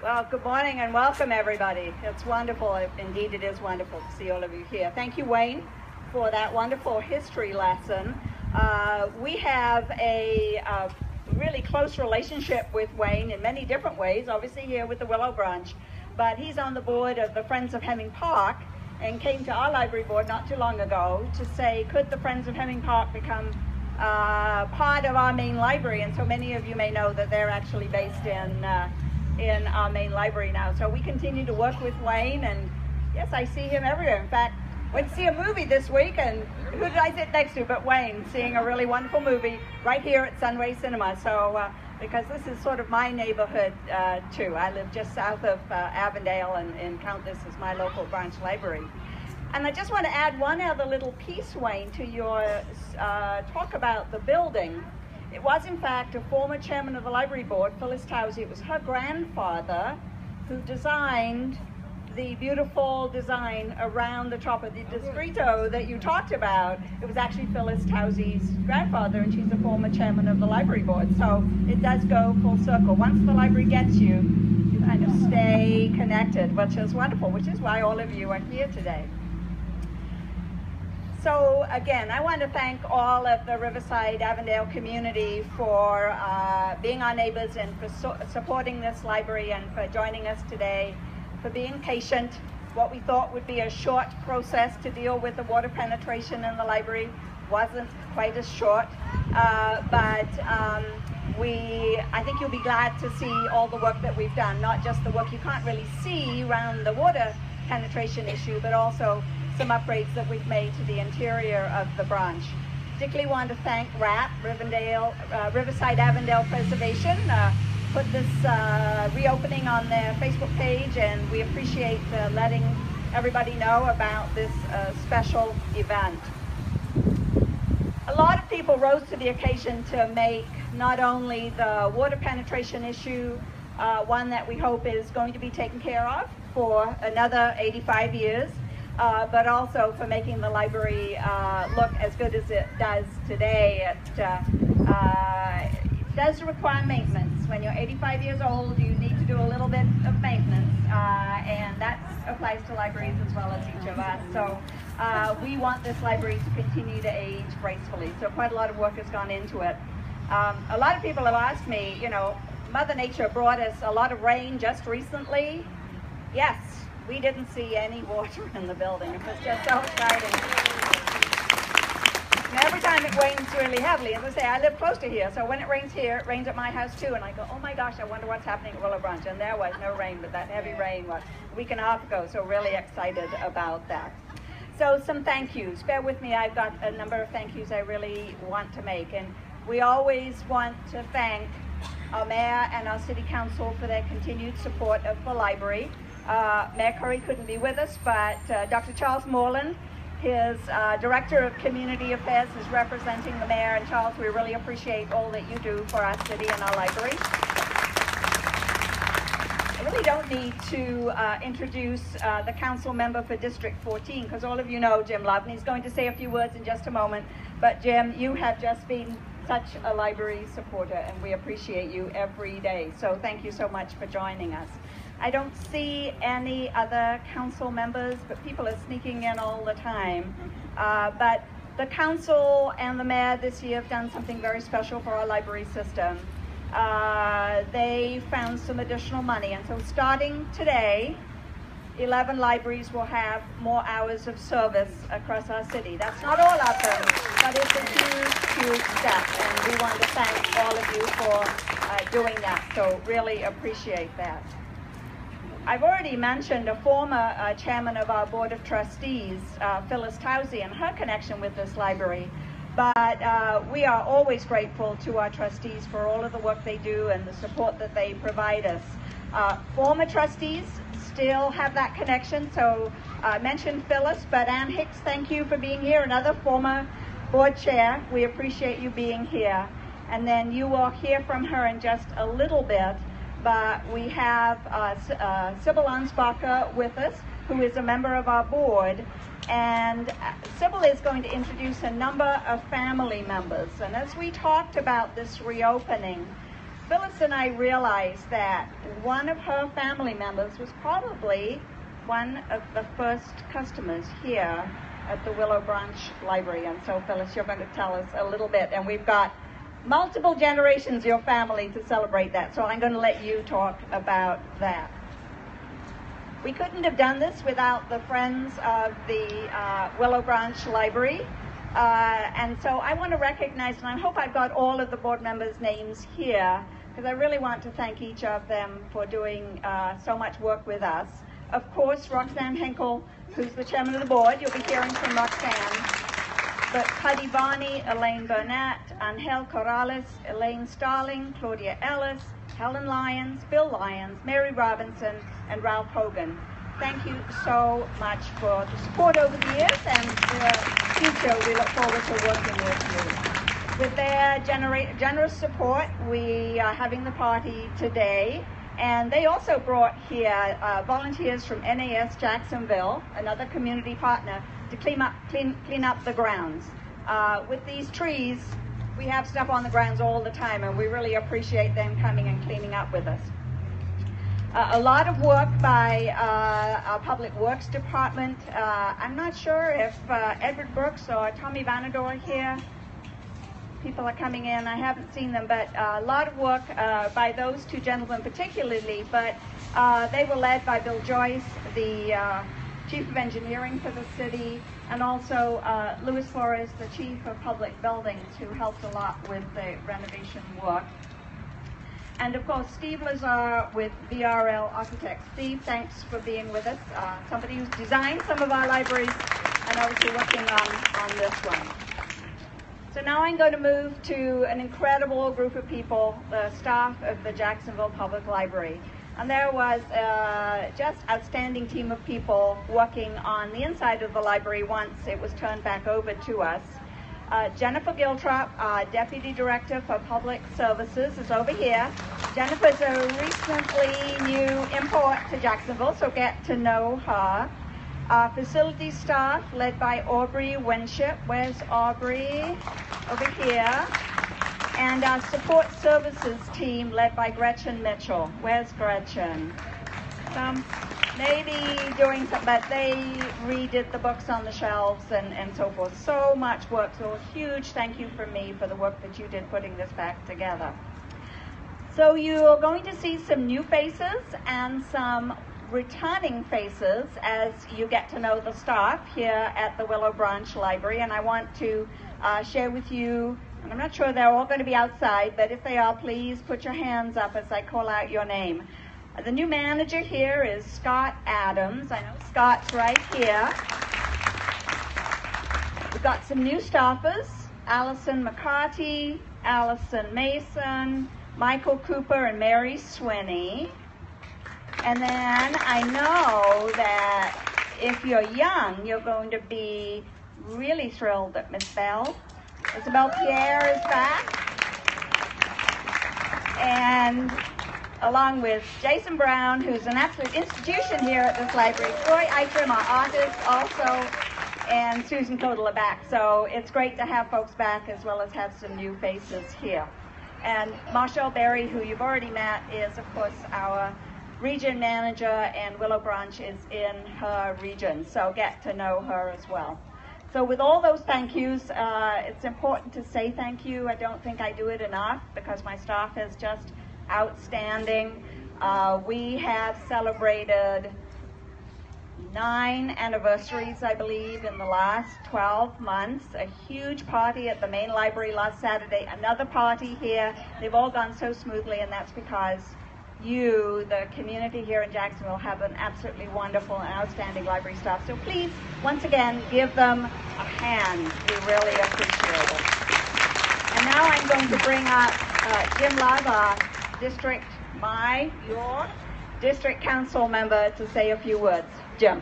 Well, good morning and welcome, everybody. It's wonderful. Indeed, it is wonderful to see all of you here. Thank you, Wayne, for that wonderful history lesson. We have a really close relationship with Wayne in many different ways, obviously here with the Willowbranch, but he's on the board of the Friends of Hemming Park and came to our library board not too long ago to say, could the Friends of Hemming Park become part of our main library? And so many of you may know that they're actually based in our main library now. So we continue to work with Wayne, and yes, I see him everywhere. In fact, went to see a movie this week, and who did I sit next to but Wayne, seeing a really wonderful movie right here at Sunway Cinema. So because this is sort of my neighborhood too. I live just south of Avondale and count this as my local branch library. And I just want to add one other little piece, Wayne, to your talk about the building. It was, in fact, a former chairman of the library board, Phyllis Towsey. It was her grandfather who designed the beautiful design around the top of the distrito that you talked about. It was actually Phyllis Towsey's grandfather, and she's a former chairman of the library board. So it does go full circle. Once the library gets you, you kind of stay connected, which is wonderful, which is why all of you are here today. So again, I want to thank all of the Riverside Avondale community for being our neighbors and for supporting this library and for joining us today, for being patient. What we thought would be a short process to deal with the water penetration in the library wasn't quite as short, but I think you'll be glad to see all the work that we've done, not just the work you can't really see around the water penetration issue, but also some upgrades that we've made to the interior of the branch. Particularly want to thank RAP, Riverside Avondale Preservation, put this reopening on their Facebook page, and we appreciate letting everybody know about this special event. A lot of people rose to the occasion to make not only the water penetration issue one that we hope is going to be taken care of for another 85 years, but also for making the library look as good as it does today. It does require maintenance. When you're 85 years old, you need to do a little bit of maintenance, and that applies to libraries as well as each of us. So we want this library to continue to age gracefully. So quite a lot of work has gone into it. A lot of people have asked me, you know, Mother Nature brought us a lot of rain just recently. Yes. We didn't see any water in the building. It was just so exciting. And every time it rains really heavily, as I say, I live close to here, so when it rains here, it rains at my house too, and I go, oh my gosh, I wonder what's happening at Willowbranch. And there was no rain, but that heavy rain was a week and a half ago, so really excited about that. So some thank yous. Bear with me, I've got a number of thank yous I really want to make. And we always want to thank our mayor and our city council for their continued support of the library. Mayor Curry couldn't be with us, but Dr. Charles Moreland, his Director of Community Affairs, is representing the mayor. And Charles, we really appreciate all that you do for our city and our library. I really don't need to introduce the council member for District 14, because all of you know Jim Love, and he's going to say a few words in just a moment. But Jim, you have just been such a library supporter, and we appreciate you every day. So thank you so much for joining us. I don't see any other council members, but people are sneaking in all the time. But the council and the mayor this year have done something very special for our library system. They found some additional money, and so starting today, 11 libraries will have more hours of service across our city. That's not all of them, but it's a huge, huge step, and we want to thank all of you for doing that, so really appreciate that. I've already mentioned a former chairman of our Board of Trustees, Phyllis Towsey, and her connection with this library. But we are always grateful to our trustees for all of the work they do and the support that they provide us. Former trustees still have that connection, so I mentioned Phyllis, but Ann Hicks, thank you for being here, another former board chair. We appreciate you being here. And then you will hear from her in just a little bit. But we have Sybil Ansbacher with us, who is a member of our board, and Sybil is going to introduce a number of family members. And as we talked about this reopening, Phyllis and I realized that one of her family members was probably one of the first customers here at the Willowbranch Library. And so, Phyllis, you're going to tell us a little bit. And we've got multiple generations of your family to celebrate that. So I'm going to let you talk about that. We couldn't have done this without the friends of the Willowbranch Library. And so I want to recognize, and I hope I've got all of the board members' names here, because I really want to thank each of them for doing so much work with us. Of course, Roxanne Henkel, who's the chairman of the board. You'll be hearing from Roxanne. But Paddy Varney, Elaine Burnett, Angel Corrales, Elaine Starling, Claudia Ellis, Helen Lyons, Bill Lyons, Mary Robinson, and Ralph Hogan. Thank you so much for the support over the years, and in the future we look forward to working with you. With their generous support, we are having the party today. And they also brought here volunteers from NAS Jacksonville, another community partner, to clean up the grounds. With these trees, we have stuff on the grounds all the time, and we really appreciate them coming and cleaning up with us. A lot of work by our Public Works Department. I'm not sure if Edward Brooks or Tommy Vanador are here. People are coming in. I haven't seen them, but a lot of work by those two gentlemen particularly, but they were led by Bill Joyce, the Chief of Engineering for the city, and also Louis Flores, the Chief of Public Buildings, who helped a lot with the renovation work. And of course, Steve Lazar with VRL Architects. Steve, thanks for being with us. Somebody who's designed some of our libraries and obviously working on this one. So now I'm going to move to an incredible group of people, the staff of the Jacksonville Public Library. And there was a just outstanding team of people working on the inside of the library once it was turned back over to us. Jennifer Giltrop, our Deputy Director for Public Services, is over here. Jennifer's a recently new import to Jacksonville, so get to know her. Our facility staff, led by Aubrey Winship. Where's Aubrey? Over here. And our support services team, led by Gretchen Mitchell. Where's Gretchen? Maybe doing something, but they redid the books on the shelves and so forth. So much work. So a huge thank you from me for the work that you did putting this back together. So you're going to see some new faces and some returning faces as you get to know the staff here at the Willowbranch Library. And I want to share with you, and I'm not sure they're all going to be outside, but if they are, please put your hands up as I call out your name. The new manager here is Scott Adams. I know Scott's right here. We've got some new staffers, Allison McCarty, Allison Mason, Michael Cooper, and Mary Swinney. And then I know that if you're young, you're going to be really thrilled that Miss Bell, Isabel Pierre is back. And along with Jason Brown, who's an absolute institution here at this library, Troy Eitram, our artist, also, and Susan Codal are back. So it's great to have folks back as well as have some new faces here. And Marshall Berry, who you've already met, is, of course, our region manager, and Willowbranch is in her region, so get to know her as well. So with all those thank yous, it's important to say thank you. I don't think I do it enough because my staff is just outstanding. We have celebrated 9 anniversaries, I believe, in the last 12 months. A huge party at the main library last Saturday, another party here. They've all gone so smoothly, and that's because you, the community here in Jacksonville, have an absolutely wonderful and outstanding library staff. So please, once again, give them a hand. We really appreciate it. And now I'm going to bring up Jim Love, your district council member, to say a few words. Jim.